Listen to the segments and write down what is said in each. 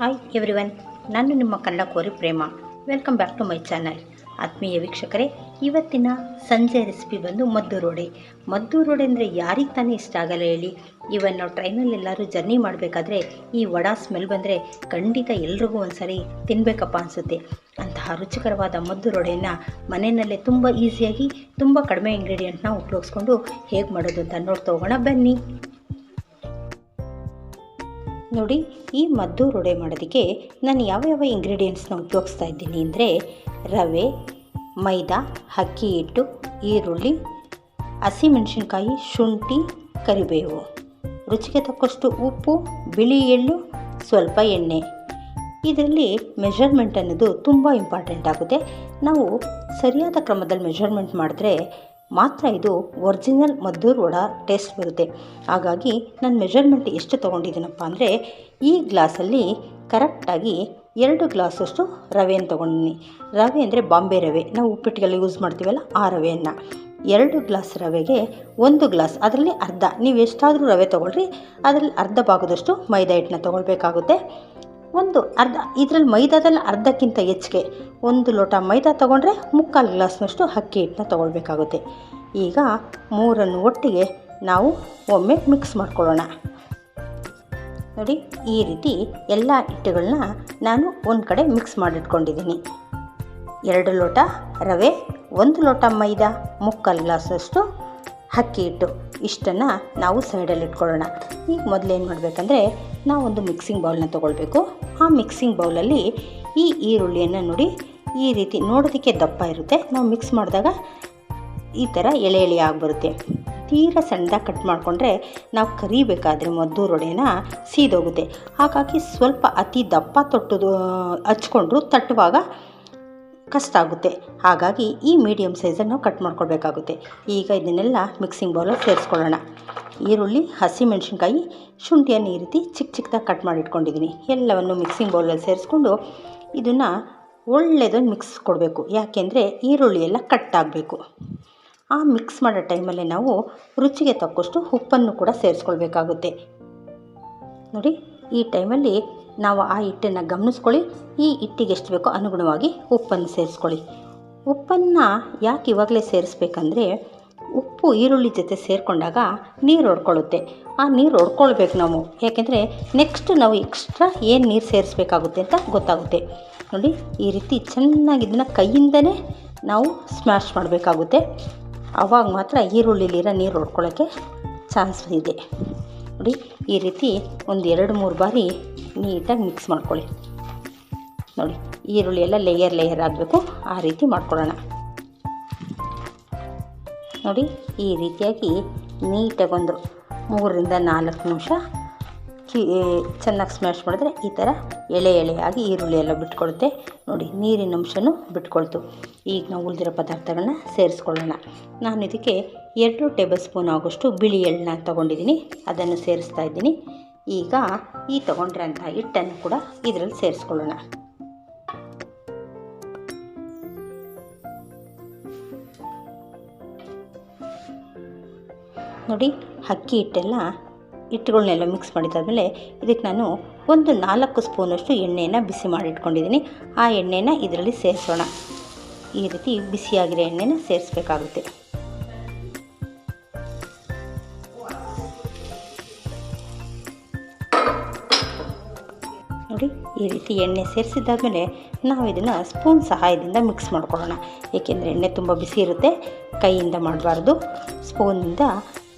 Hi everyone, ನಾನು ನಿಮ್ಮ ಕನ್ನಡ ಕೋರಿ Prema. Welcome back to my channel. ಆತ್ಮೀಯ ವೀಕ್ಷಕರೇ, ಇವತ್ತಿನ ಸಂಜೆ ರೆಸಿಪಿ ಬಂದು ಮದ್ದೂರು ವಡೆ. ಮದ್ದೂರು ವಡೆ ಅಂದರೆ ಯಾರಿಗೆ ತಾನೇ ಇಷ್ಟ ಆಗಲ್ಲ ಹೇಳಿ. ಇವನ್ ನಾವು ಟ್ರೈನಲ್ಲಿ ಎಲ್ಲರೂ ಜರ್ನಿ ಮಾಡಬೇಕಾದ್ರೆ ಈ ವಡಾ ಸ್ಮೆಲ್ ಬಂದರೆ ಖಂಡಿತ ಎಲ್ರಿಗೂ ಒಂದ್ಸರಿ ತಿನ್ನಬೇಕಪ್ಪ ಅನಿಸುತ್ತೆ. ಅಂತಹ ರುಚಿಕರವಾದ ಮದ್ದೂರು ವಡೆಯನ್ನು ಮನೆಯಲ್ಲೇ ತುಂಬ ಈಸಿಯಾಗಿ ತುಂಬ ಕಡಿಮೆ ಇಂಗ್ರೀಡಿಯೆಂಟ್ನ ಉಪಯೋಗಿಸ್ಕೊಂಡು ಹೇಗೆ ಮಾಡೋದು ಅಂತ ನೋಡ್ತಾ ಹೋಗೋಣ ಬನ್ನಿ. ನೋಡಿ, ಈ ಮದ್ದೂರು ವಡೆ ಮಾಡೋದಕ್ಕೆ ನಾನು ಯಾವ ಇಂಗ್ರೀಡಿಯೆಂಟ್ಸ್ನ ಉಪಯೋಗಿಸ್ತಾ ಇದ್ದೀನಿ ಅಂದರೆ ರವೆ, ಮೈದಾ, ಅಕ್ಕಿ ಹಿಟ್ಟು, ಈರುಳ್ಳಿ, ಹಸಿಮೆಣಸಿನ್ಕಾಯಿ, ಶುಂಠಿ, ಕರಿಬೇವು, ರುಚಿಗೆ ತಕ್ಕಷ್ಟು ಉಪ್ಪು, ಬಿಳಿ ಎಳ್ಳು, ಸ್ವಲ್ಪ ಎಣ್ಣೆ. ಇದರಲ್ಲಿ ಮೆಷರ್ಮೆಂಟ್ ಅನ್ನೋದು ತುಂಬ ಇಂಪಾರ್ಟೆಂಟ್ ಆಗುತ್ತೆ. ನಾವು ಸರಿಯಾದ ಕ್ರಮದಲ್ಲಿ ಮೆಷರ್ಮೆಂಟ್ ಮಾಡಿದ್ರೆ ಮಾತ್ರ ಇದು ಒರಿಜಿನಲ್ ಮದ್ದೂರು ವಡೆ ಟೇಸ್ಟ್ ಬರುತ್ತೆ. ಹಾಗಾಗಿ ನಾನು ಮೆಷರ್ಮೆಂಟ್ ಎಷ್ಟು ತೊಗೊಂಡಿದ್ದೀನಪ್ಪ ಅಂದರೆ ಈ ಗ್ಲಾಸಲ್ಲಿ ಕರೆಕ್ಟಾಗಿ 2 ಗ್ಲಾಸಷ್ಟು ರವೆಯನ್ನು ತೊಗೊಂಡಿದ್ದೀನಿ. ರವೆ ಅಂದರೆ ಬಾಂಬೆ ರವೆ, ನಾವು ಉಪ್ಪಿಟ್ಟಿಗೆಲ್ಲ ಯೂಸ್ ಮಾಡ್ತೀವಲ್ಲ ಆ ರವೆಯನ್ನು. 2 ಗ್ಲಾಸ್ ರವೆಗೆ 1 ಗ್ಲಾಸ್, ಅದರಲ್ಲಿ ಅರ್ಧ, ನೀವು ಎಷ್ಟಾದರೂ ರವೆ ತೊಗೊಳ್ರಿ, ಅದರಲ್ಲಿ ಅರ್ಧ ಭಾಗದಷ್ಟು ಮೈದಾ ಹಿಟ್ಟನ್ನ ತೊಗೊಳ್ಬೇಕಾಗುತ್ತೆ. ಅರ್ಧ ಇದರಲ್ಲಿ ಮೈದಾದಲ್ಲಿ ಅರ್ಧಕ್ಕಿಂತ ಹೆಚ್ಚಿಗೆ 1 ಲೋಟ ಮೈದಾ ತೊಗೊಂಡ್ರೆ 3/4 ಗ್ಲಾಸ್ನಷ್ಟು ಅಕ್ಕಿ ಹಿಟ್ಟನ್ನ ತೊಗೊಳ್ಬೇಕಾಗುತ್ತೆ. ಈಗ ಮೂರನ್ನು ಒಟ್ಟಿಗೆ ನಾವು ಒಮ್ಮೆ ಮಿಕ್ಸ್ ಮಾಡ್ಕೊಳ್ಳೋಣ. ನೋಡಿ, ಈ ರೀತಿ ಎಲ್ಲ ಹಿಟ್ಟುಗಳನ್ನ ನಾನು ಒಂದು ಕಡೆ ಮಿಕ್ಸ್ ಮಾಡಿಟ್ಕೊಂಡಿದ್ದೀನಿ. 2 ಲೋಟ ರವೆ, 1 ಲೋಟ ಮೈದಾ, 3/4 ಗ್ಲಾಸಷ್ಟು ಅಕ್ಕಿ ಹಿಟ್ಟು, ಇಷ್ಟನ್ನು ನಾವು ಸೈಡಲ್ಲಿ ಇಟ್ಕೊಳ್ಳೋಣ. ಈಗ ಮೊದಲೇನು ಮಾಡಬೇಕಂದ್ರೆ ನಾವೊಂದು ಮಿಕ್ಸಿಂಗ್ ಬೌಲ್ನ ತೊಗೊಳ್ಬೇಕು. ಆ ಮಿಕ್ಸಿಂಗ್ ಬೌಲಲ್ಲಿ ಈ ಈರುಳ್ಳಿಯನ್ನು ನೋಡಿ, ಈ ರೀತಿ ನೋಡೋದಕ್ಕೆ ದಪ್ಪ ಇರುತ್ತೆ, ನಾವು ಮಿಕ್ಸ್ ಮಾಡಿದಾಗ ಈ ಥರ ಎಳೆ ಆಗಿಬರುತ್ತೆ. ತೀರಾ ಸಣ್ಣದಾಗಿ ಕಟ್ ಮಾಡಿಕೊಂಡ್ರೆ ನಾವು ಕರಿಬೇಕಾದ್ರೆ ಮದ್ದೂರು ವಡೆನ ಸೀದೋಗುತ್ತೆ. ಹಾಗಾಗಿ ಸ್ವಲ್ಪ ಅತಿ ದಪ್ಪ ಹಚ್ಕೊಂಡ್ರು ತಟ್ಟುವಾಗ ಕಷ್ಟ ಆಗುತ್ತೆ. ಹಾಗಾಗಿ ಈ ಮೀಡಿಯಮ್ ಸೈಜನ್ನು ನಾವು ಕಟ್ ಮಾಡ್ಕೊಳ್ಬೇಕಾಗುತ್ತೆ. ಈಗ ಇದನ್ನೆಲ್ಲ ಮಿಕ್ಸಿಂಗ್ ಬೌಲಲ್ಲಿ ಸೇರಿಸ್ಕೊಳ್ಳೋಣ. ಈರುಳ್ಳಿ, ಹಸಿಮೆಣಸಿನ್ಕಾಯಿ, ಶುಂಠಿಯನ್ನು ಈ ರೀತಿ ಚಿಕ್ಕದಾಗಿ ಕಟ್ ಮಾಡಿಟ್ಕೊಂಡಿದ್ದೀನಿ. ಎಲ್ಲವನ್ನು ಮಿಕ್ಸಿಂಗ್ ಬೌಲಲ್ಲಿ ಸೇರಿಸ್ಕೊಂಡು ಇದನ್ನು ಒಳ್ಳೆಯದೊಂದು ಮಿಕ್ಸ್ ಕೊಡಬೇಕು. ಯಾಕೆಂದರೆ ಈರುಳ್ಳಿ ಎಲ್ಲ ಕಟ್ ಆಗಬೇಕು. ಆ ಮಿಕ್ಸ್ ಮಾಡೋ ಟೈಮಲ್ಲೇ ನಾವು ರುಚಿಗೆ ತಕ್ಕಷ್ಟು ಉಪ್ಪನ್ನು ಕೂಡ ಸೇರಿಸ್ಕೊಳ್ಬೇಕಾಗುತ್ತೆ. ನೋಡಿ, ಈ ಟೈಮಲ್ಲಿ ನಾವು ಆ ಹಿಟ್ಟನ್ನು ಗಮನಿಸ್ಕೊಳ್ಳಿ. ಈ ಹಿಟ್ಟಿಗೆ ಎಷ್ಟು ಬೇಕೋ ಅನುಗುಣವಾಗಿ ಉಪ್ಪನ್ನು ಸೇರಿಸ್ಕೊಳ್ಳಿ. ಉಪ್ಪನ್ನು ಯಾಕೆ ಇವಾಗಲೇ ಸೇರಿಸ್ಬೇಕಂದ್ರೆ ಉಪ್ಪು ಈರುಳ್ಳಿ ಜೊತೆ ಸೇರಿಕೊಂಡಾಗ ನೀರು ಹೊಡ್ಕೊಳ್ಳುತ್ತೆ. ಆ ನೀರು ಹೊಡ್ಕೊಳ್ಬೇಕು ನಾವು, ಯಾಕೆಂದರೆ ನೆಕ್ಸ್ಟ್ ನಾವು ಎಕ್ಸ್ಟ್ರಾ ಏನು ನೀರು ಸೇರಿಸ್ಬೇಕಾಗುತ್ತೆ ಅಂತ ಗೊತ್ತಾಗುತ್ತೆ. ನೋಡಿ, ಈ ರೀತಿ ಚೆನ್ನಾಗಿ ಇದನ್ನು ಕೈಯಿಂದನೇ ನಾವು ಸ್ಮ್ಯಾಶ್ ಮಾಡಬೇಕಾಗುತ್ತೆ. ಆವಾಗ ಮಾತ್ರ ಈರುಳ್ಳಿಲಿರೋ ನೀರು ಹೊಡ್ಕೊಳ್ಳೋಕ್ಕೆ ಚಾನ್ಸ್ ಇದೆ. ನೋಡಿ, ಈ ರೀತಿ ಒಂದು 2-3 ಬಾರಿ ನೀಟಾಗಿ ಮಿಕ್ಸ್ ಮಾಡ್ಕೊಳ್ಳಿ. ನೋಡಿ, ಈರುಳ್ಳಿ ಎಲ್ಲ ಲೇಯರ್ ಆಗಬೇಕು, ಆ ರೀತಿ ಮಾಡ್ಕೊಳ್ಳೋಣ. ನೋಡಿ, ಈ ರೀತಿಯಾಗಿ ನೀಟಾಗಿ ಒಂದು 3-4 ನಿಮಿಷ ಚೆನ್ನಾಗಿ ಸ್ಮ್ಯಾಶ್ ಮಾಡಿದ್ರೆ ಈ ಥರ ಎಳೆಯಾಗಿ ಈರುಳ್ಳಿ ಎಲ್ಲ ಬಿಟ್ಕೊಳುತ್ತೆ. ನೋಡಿ, ನೀರಿನ ಅಂಶನೂ ಬಿಟ್ಕೊಳ್ತು. ಈಗ ನಾವು ಉಳಿದಿರೋ ಪದಾರ್ಥಗಳನ್ನ ಸೇರಿಸ್ಕೊಳ್ಳೋಣ. ನಾನು ಇದಕ್ಕೆ 2 ಟೇಬಲ್ ಸ್ಪೂನ್ ಆಗೋಷ್ಟು ಬಿಳಿ ಎಳ್ಳನ್ನ ತೊಗೊಂಡಿದ್ದೀನಿ, ಅದನ್ನು ಸೇರಿಸ್ತಾ ಇದ್ದೀನಿ. ಈಗ ಈ ತೊಗೊಂಡಿರೋಂಥ ಹಿಟ್ಟನ್ನು ಕೂಡ ಇದರಲ್ಲಿ ಸೇರಿಸ್ಕೊಳ್ಳೋಣ. ನೋಡಿ, ಅಕ್ಕಿ ಹಿಟ್ಟುಗಳನ್ನೆಲ್ಲ ಮಿಕ್ಸ್ ಮಾಡಿದಾದ್ಮೇಲೆ ಇದಕ್ಕೆ ನಾನು ಒಂದು 4 ಸ್ಪೂನಷ್ಟು ಎಣ್ಣೆಯನ್ನು ಬಿಸಿ ಮಾಡಿಟ್ಕೊಂಡಿದ್ದೀನಿ. ಆ ಎಣ್ಣೆನ ಇದರಲ್ಲಿ ಸೇರಿಸೋಣ. ಈ ರೀತಿ ಬಿಸಿಯಾಗಿರೋ ಎಣ್ಣೆನ ಸೇರಿಸ್ಬೇಕಾಗುತ್ತೆ. ನೋಡಿ, ಈ ರೀತಿ ಎಣ್ಣೆ ಸೇರಿಸಿದ್ದಾದಮೇಲೆ ನಾವು ಇದನ್ನು ಸ್ಪೂನ್ ಸಹಾಯದಿಂದ ಮಿಕ್ಸ್ ಮಾಡ್ಕೊಳ್ಳೋಣ. ಏಕೆಂದರೆ ಎಣ್ಣೆ ತುಂಬ ಬಿಸಿ ಇರುತ್ತೆ, ಕೈಯಿಂದ ಮಾಡಬಾರ್ದು, ಸ್ಪೂನಿಂದ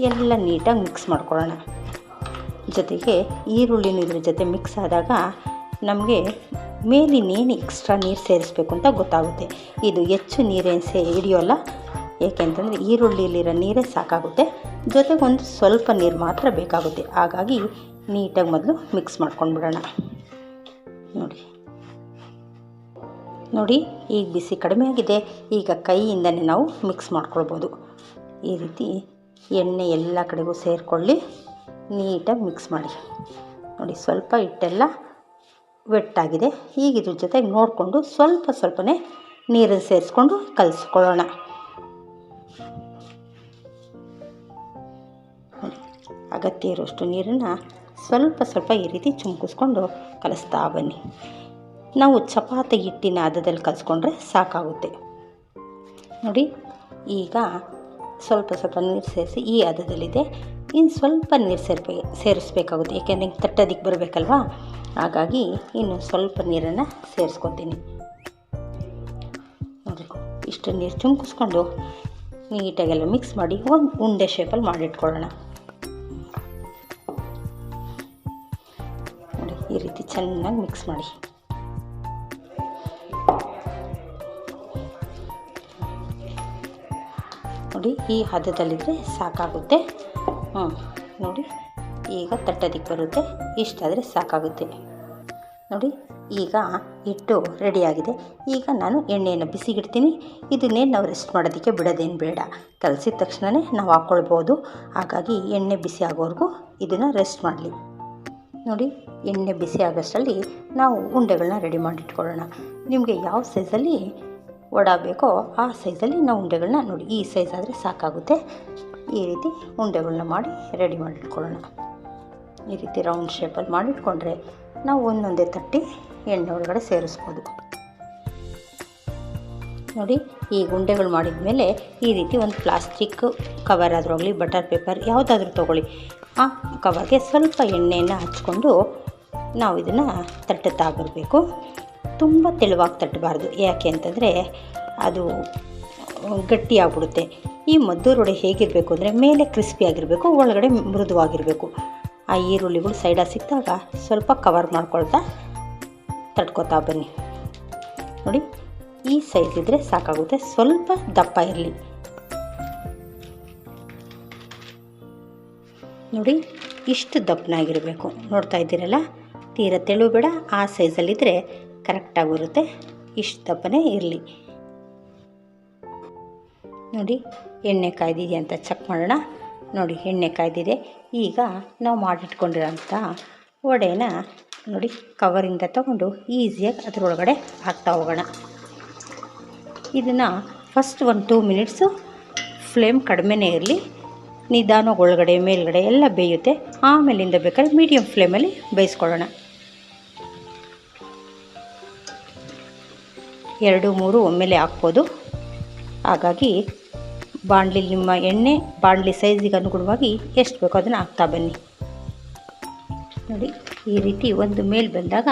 ಎಲ್ಲ ನೀಟಾಗಿ ಮಿಕ್ಸ್ ಮಾಡ್ಕೊಳ್ಳೋಣ. ಜೊತೆಗೆ ಈರುಳ್ಳಿನೂ ಇದ್ರ ಜೊತೆ ಮಿಕ್ಸ್ ಆದಾಗ ನಮಗೆ ಮೇಲಿನೇನು ಎಕ್ಸ್ಟ್ರಾ ನೀರು ಸೇರಿಸ್ಬೇಕು ಅಂತ ಗೊತ್ತಾಗುತ್ತೆ. ಇದು ಹೆಚ್ಚು ನೀರೇನು ಹಿಡಿಯೋಲ್ಲ, ಏಕೆಂತಂದರೆ ಈರುಳ್ಳಿಲಿರೋ ನೀರೇ ಸಾಕಾಗುತ್ತೆ. ಜೊತೆಗೆ ಒಂದು ಸ್ವಲ್ಪ ನೀರು ಮಾತ್ರ ಬೇಕಾಗುತ್ತೆ. ಹಾಗಾಗಿ ನೀಟಾಗಿ ಮೊದಲು ಮಿಕ್ಸ್ ಮಾಡ್ಕೊಂಡು ಬಿಡೋಣ. ನೋಡಿ, ಈಗ ಬಿಸಿ ಕಡಿಮೆ ಆಗಿದೆ. ಈಗ ಕೈಯಿಂದನೇ ನಾವು ಮಿಕ್ಸ್ ಮಾಡ್ಕೊಳ್ಬೋದು. ಈ ರೀತಿ ಎಣ್ಣೆ ಎಲ್ಲ ಕಡೆಗೂ ಸೇರಿಕೊಳ್ಳಿ, ನೀಟಾಗಿ ಮಿಕ್ಸ್ ಮಾಡಿ. ನೋಡಿ, ಸ್ವಲ್ಪ ಹಿಟ್ಟೆಲ್ಲ ವೆಟ್ಟಾಗಿದೆ. ಈಗ ಇದ್ರ ಜೊತೆಗೆ ನೋಡಿಕೊಂಡು ಸ್ವಲ್ಪನೇ ನೀರನ್ನು ಸೇರಿಸ್ಕೊಂಡು ಕಲಿಸ್ಕೊಳ್ಳೋಣ. ಅಗತ್ಯ ಇರೋಷ್ಟು ನೀರನ್ನು ಸ್ವಲ್ಪ ಸ್ವಲ್ಪ ಈ ರೀತಿ ಚುಮ್ಕಿಸ್ಕೊಂಡು ಕಲಿಸ್ತಾ ಬನ್ನಿ. ನಾವು ಚಪಾತಿ ಹಿಟ್ಟಿನ ಹದದಲ್ಲಿ ಕಲಿಸ್ಕೊಂಡ್ರೆ ಸಾಕಾಗುತ್ತೆ. ನೋಡಿ, ಈಗ ಸ್ವಲ್ಪ ಸ್ವಲ್ಪ ನೀರು ಸೇರಿಸಿ ಈ ಹದದಲ್ಲಿದೆ. ಇನ್ನು ಸ್ವಲ್ಪ ನೀರು ಸೇರಿಸ್ಬೇಕಾಗುತ್ತೆ, ಏಕೆಂದರೆ ತಟ್ಟೋದಕ್ಕೆ ಬರಬೇಕಲ್ವಾ. ಹಾಗಾಗಿ ಇನ್ನು ಸ್ವಲ್ಪ ನೀರನ್ನು ಸೇರಿಸ್ಕೊತೀನಿ. ನೋಡಿ, ಇಷ್ಟು ನೀರು ಚುಮ್ಕಿಸ್ಕೊಂಡು ನೀಟಾಗೆಲ್ಲ ಮಿಕ್ಸ್ ಮಾಡಿ ಒಂದು ಉಂಡೆ ಶೇಪಲ್ಲಿ ಮಾಡಿಟ್ಕೊಳ್ಳೋಣ. ನೋಡಿ, ಈ ರೀತಿ ಚೆನ್ನಾಗಿ ಮಿಕ್ಸ್ ಮಾಡಿ. ನೋಡಿ, ಈ ಹದದಲ್ಲಿದ್ದರೆ ಸಾಕಾಗುತ್ತೆ. ನೋಡಿ, ಈಗ ತಟ್ಟೋದಕ್ಕೆ ಬರುತ್ತೆ. ಇಷ್ಟಾದರೆ ಸಾಕಾಗುತ್ತೆ. ನೋಡಿ, ಈಗ ಹಿಟ್ಟು ರೆಡಿಯಾಗಿದೆ. ಈಗ ನಾನು ಎಣ್ಣೆಯನ್ನು ಬಿಸಿಗಿಡ್ತೀನಿ. ಇದನ್ನೇ ನಾವು ರೆಸ್ಟ್ ಮಾಡೋದಕ್ಕೆ ಬಿಡೋದೇನು ಬೇಡ, ಕಲಸಿದ ತಕ್ಷಣವೇ ನಾವು ಹಾಕ್ಕೊಳ್ಬೋದು. ಹಾಗಾಗಿ ಎಣ್ಣೆ ಬಿಸಿ ಆಗೋವರೆಗೂ ಇದನ್ನು ರೆಸ್ಟ್ ಮಾಡಲಿ. ನೋಡಿ, ಎಣ್ಣೆ ಬಿಸಿ ಆಗೋಷ್ಟರಲ್ಲಿ ನಾವು ಉಂಡೆಗಳನ್ನ ರೆಡಿ ಮಾಡಿಟ್ಕೊಳ್ಳೋಣ. ನಿಮಗೆ ಯಾವ ಸೈಜಲ್ಲಿ ವಡೆ ಬೇಕೋ ಆ ಸೈಜಲ್ಲಿ ನಾವು ಉಂಡೆಗಳನ್ನ, ನೋಡಿ ಈ ಸೈಜ್ ಆದರೆ ಸಾಕಾಗುತ್ತೆ. ಈ ರೀತಿ ಉಂಡೆಗಳನ್ನ ಮಾಡಿ ರೆಡಿ ಮಾಡಿಟ್ಕೊಳ್ಳೋಣ. ಈ ರೀತಿ ರೌಂಡ್ ಶೇಪಲ್ಲಿ ಮಾಡಿಟ್ಕೊಂಡ್ರೆ ನಾವು ಒಂದೊಂದೇ ತಟ್ಟಿ ಎಣ್ಣೆ ಒಳಗಡೆ ಸೇರಿಸ್ಬೋದು. ನೋಡಿ, ಈ ಉಂಡೆಗಳು ಮಾಡಿದ ಮೇಲೆ ಈ ರೀತಿ ಒಂದು ಪ್ಲಾಸ್ಟಿಕ್ ಕವರ್ ಆದರೂ ಆಗಲಿ, ಬಟರ್ ಪೇಪರ್ ಯಾವುದಾದ್ರೂ ತೊಗೊಳ್ಳಿ. ಆ ಕವರ್ಗೆ ಸ್ವಲ್ಪ ಎಣ್ಣೆಯನ್ನು ಹಚ್ಕೊಂಡು ನಾವು ಇದನ್ನು ತಟ್ಟುತ್ತಾ ಬರಬೇಕು. ತುಂಬ ತೆಳುವಾಗಿ ತಟ್ಟಬಾರ್ದು, ಯಾಕೆ ಅಂತಂದರೆ ಅದು ಗಟ್ಟಿಯಾಗ್ಬಿಡುತ್ತೆ. ಈ ಮದ್ದೂರು ವಡೆ ಹೇಗಿರಬೇಕು ಅಂದರೆ ಮೇಲೆ ಕ್ರಿಸ್ಪಿಯಾಗಿರಬೇಕು, ಒಳಗಡೆ ಮೃದುವಾಗಿರಬೇಕು. ಆ ಈರುಳ್ಳಿಗಳು ಸೈಡಾಗಿ ಸಿಕ್ಕಿದಾಗ ಸ್ವಲ್ಪ ಕವರ್ ಮಾಡ್ಕೊಳ್ತಾ ತಟ್ಕೊತಾ ಬನ್ನಿ. ನೋಡಿ, ಈ ಸೈಜ್ ಇದ್ದರೆ ಸಾಕಾಗುತ್ತೆ, ಸ್ವಲ್ಪ ದಪ್ಪ ಇರಲಿ. ನೋಡಿ, ಇಷ್ಟು ದಪ್ಪನಾಗಿರಬೇಕು. ನೋಡ್ತಾ ಇದ್ದೀರಲ್ಲ, ತೀರ ತೆಳು ಬೇಡ, ಆ ಸೈಜಲ್ಲಿದ್ದರೆ ಕರೆಕ್ಟಾಗಿ ಬರುತ್ತೆ. ಇಷ್ಟು ದಪ್ಪನೇ ಇರಲಿ. ನೋಡಿ, ಎಣ್ಣೆ ಕಾಯ್ದಿದೆ ಅಂತ ಚೆಕ್ ಮಾಡೋಣ. ನೋಡಿ, ಎಣ್ಣೆ ಕಾಯ್ದಿದೆ. ಈಗ ನಾವು ಮಾಡಿಟ್ಕೊಂಡಿರೋಂಥ ವಡೆನ ನೋಡಿ ಕವರಿಂದ ತಗೊಂಡು ಈಸಿಯಾಗಿ ಅದರೊಳಗಡೆ ಹಾಕ್ತಾ ಹೋಗೋಣ. ಇದನ್ನು ಫಸ್ಟ್ 1-2 ಮಿನಿಟ್ಸು ಫ್ಲೇಮ್ ಕಡಿಮೆನೇ ಇರಲಿ, ನಿಧಾನವಾಗಿ ಒಳಗಡೆ ಮೇಲ್ಗಡೆ ಎಲ್ಲ ಬೇಯುತ್ತೆ. ಆಮೇಲಿಂದ ಬೇಕಾದ್ರೆ ಮೀಡಿಯಮ್ ಫ್ಲೇಮಲ್ಲಿ ಬೇಯಿಸ್ಕೊಳ್ಳೋಣ. 2-3 ಒಮ್ಮೆಲೆ ಹಾಕ್ಬೋದು. ಹಾಗಾಗಿ ಬಾಣಲಿ, ನಿಮ್ಮ ಎಣ್ಣೆ ಬಾಣಲಿ ಸೈಜಿಗೆ ಅನುಗುಣವಾಗಿ ಎಷ್ಟು ಬೇಕೋ ಅದನ್ನು ಹಾಕ್ತಾ ಬನ್ನಿ. ನೋಡಿ, ಈ ರೀತಿ ಒಂದು ಮೇಲೆ ಬಂದಾಗ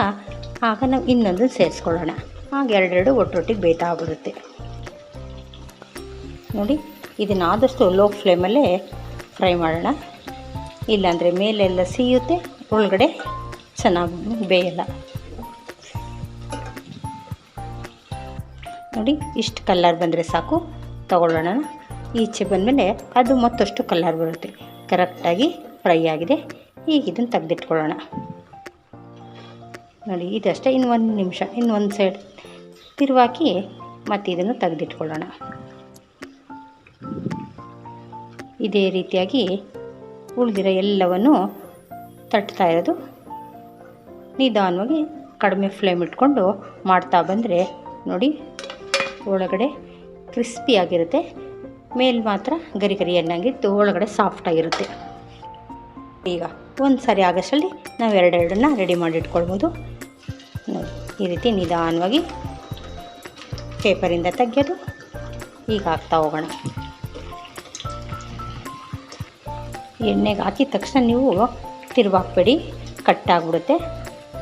ಆಗ ನಾವು ಇನ್ನೊಂದು ಸೇರಿಸ್ಕೊಳ್ಳೋಣ. ಆಗ ಎರಡೆರಡು ಒಟ್ಟೊಟ್ಟಿಗೆ ಬೇಯ್ತಾ ಬರುತ್ತೆ. ನೋಡಿ, ಇದನ್ನು ಆದಷ್ಟು ಲೋ ಫ್ಲೇಮಲ್ಲೇ ಫ್ರೈ ಮಾಡೋಣ, ಇಲ್ಲಾಂದರೆ ಮೇಲೆಲ್ಲ ಸಿಯುತ್ತೆ, ಒಳಗಡೆ ಚೆನ್ನಾಗಿ ಬೇಯಲ್ಲ. ನೋಡಿ, ಇಷ್ಟು ಕಲರ್ ಬಂದರೆ ಸಾಕು, ತಗೊಳ್ಳೋಣ. ಈಚೆ ಬಂದಮೇಲೆ ಅದು ಮತ್ತಷ್ಟು ಕಲರ್ ಬರುತ್ತೆ. ಕರೆಕ್ಟಾಗಿ ಫ್ರೈ ಆಗಿದೆ. ಈಗ ಇದನ್ನು ತೆಗೆದಿಟ್ಕೊಳ್ಳೋಣ. ನೋಡಿ, ಇದಷ್ಟೇ. ಇನ್ನು 1 ನಿಮಿಷ ಇನ್ನೊಂದು ಸೈಡ್ ತಿರುವಾಕಿ ಮತ್ತು ಇದನ್ನು ತೆಗೆದಿಟ್ಕೊಳ್ಳೋಣ. ಇದೇ ರೀತಿಯಾಗಿ ಉಳಿದಿರೋ ಎಲ್ಲವನ್ನು ತಟ್ತಾ ಇರೋದು ನಿಧಾನವಾಗಿ ಕಡಿಮೆ ಫ್ಲೇಮ್ ಇಟ್ಕೊಂಡು ಮಾಡ್ತಾ ಬಂದರೆ ನೋಡಿ ಒಳಗಡೆ ಕ್ರಿಸ್ಪಿಯಾಗಿರುತ್ತೆ, ಮೇಲೆ ಮಾತ್ರ ಗರಿ ಗರಿ ಎಣ್ಣಾಗಿತ್ತು, ಒಳಗಡೆ ಸಾಫ್ಟಾಗಿರುತ್ತೆ. ಈಗ ಒಂದು ಸಾರಿ ಆಗೋಷ್ಟರಲ್ಲಿ ನಾವು ಎರಡೆರಡನ್ನ ರೆಡಿ ಮಾಡಿಟ್ಕೊಳ್ಬೋದು. ನೋಡಿ, ಈ ರೀತಿ ನಿಧಾನವಾಗಿ ಪೇಪರಿಂದ ತೆಗೆಯೋದು. ಈಗ ಹಾಕ್ತಾ ಹೋಗೋಣ. ಎಣ್ಣೆಗೆ ಹಾಕಿದ ತಕ್ಷಣ ನೀವು ತಿರುವಾಕ್ಬೇಡಿ, ಕಟ್ಟಾಗ್ಬಿಡುತ್ತೆ.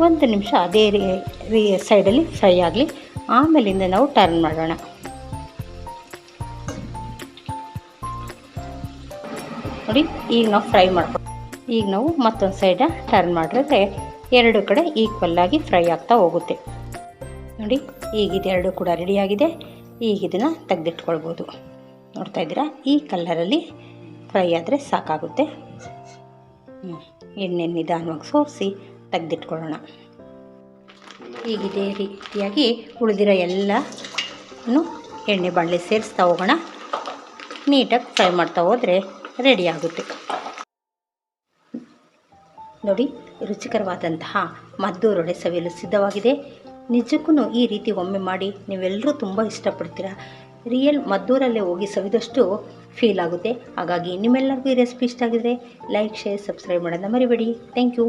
1 ನಿಮಿಷ ಅದೇ ಸೈಡಲ್ಲಿ ಫ್ರೈ ಆಗಲಿ, ಆಮೇಲಿಂದ ನಾವು ಟರ್ನ್ ಮಾಡೋಣ. ನೋಡಿ, ಈಗ ನಾವು ಫ್ರೈ ಮಾಡ್ಕೊಂಡು ಈಗ ನಾವು ಮತ್ತೊಂದು ಸೈಡ ಟರ್ನ್ ಮಾಡಿದ್ರೆ 2 ಕಡೆ ಈಕ್ವಲ್ಲಾಗಿ ಫ್ರೈ ಆಗ್ತಾ ಹೋಗುತ್ತೆ. ನೋಡಿ, ಈಗಿದು 2 ಕೂಡ ರೆಡಿಯಾಗಿದೆ. ಈಗ ಇದನ್ನು ತೆಗೆದಿಟ್ಕೊಳ್ಬೋದು. ನೋಡ್ತಾ ಇದ್ದೀರಾ, ಈ ಕಲರಲ್ಲಿ ಫ್ರೈ ಆದರೆ ಸಾಕಾಗುತ್ತೆ. ಎಣ್ಣೆ ನಿಧಾನವಾಗಿ ಸೋರಿಸಿ ತೆಗೆದಿಟ್ಕೊಳ್ಳೋಣ. ಈಗ ಇದೇ ರೀತಿಯಾಗಿ ಉಳಿದಿರೋ ಎಲ್ಲನೂ ಎಣ್ಣೆ ಬಾಣಲೆ ಸೇರಿಸ್ತಾ ಹೋಗೋಣ. ನೀಟಾಗಿ ಫ್ರೈ ಮಾಡ್ತಾ ಹೋದರೆ ರೆಡಿ ಆಗುತ್ತೆ. ನೋಡಿ, ರುಚಿಕರವಾದಂತಹ ಮದ್ದೂರು ವಡೆ ಸವಿಯಲು ಸಿದ್ಧವಾಗಿದೆ. ನಿಜಕ್ಕೂ ಈ ರೀತಿ ಒಮ್ಮೆ ಮಾಡಿ ನೀವೆಲ್ಲರೂ ತುಂಬ ಇಷ್ಟಪಡ್ತೀರಾ. ರಿಯಲ್ ಮದ್ದೂರಲ್ಲೇ ಹೋಗಿ ಸವಿದಷ್ಟು ಫೀಲ್ ಆಗುತ್ತೆ. ಹಾಗಾಗಿ ನಿಮ್ಮೆಲ್ಲರಿಗೂ ಈ ರೆಸಿಪಿ ಇಷ್ಟ ಆಗಿದ್ರೆ ಲೈಕ್, ಶೇರ್, ಸಬ್ಸ್ಕ್ರೈಬ್ ಮಾಡೋದನ್ನ ಮರಿಬೇಡಿ. Thank you.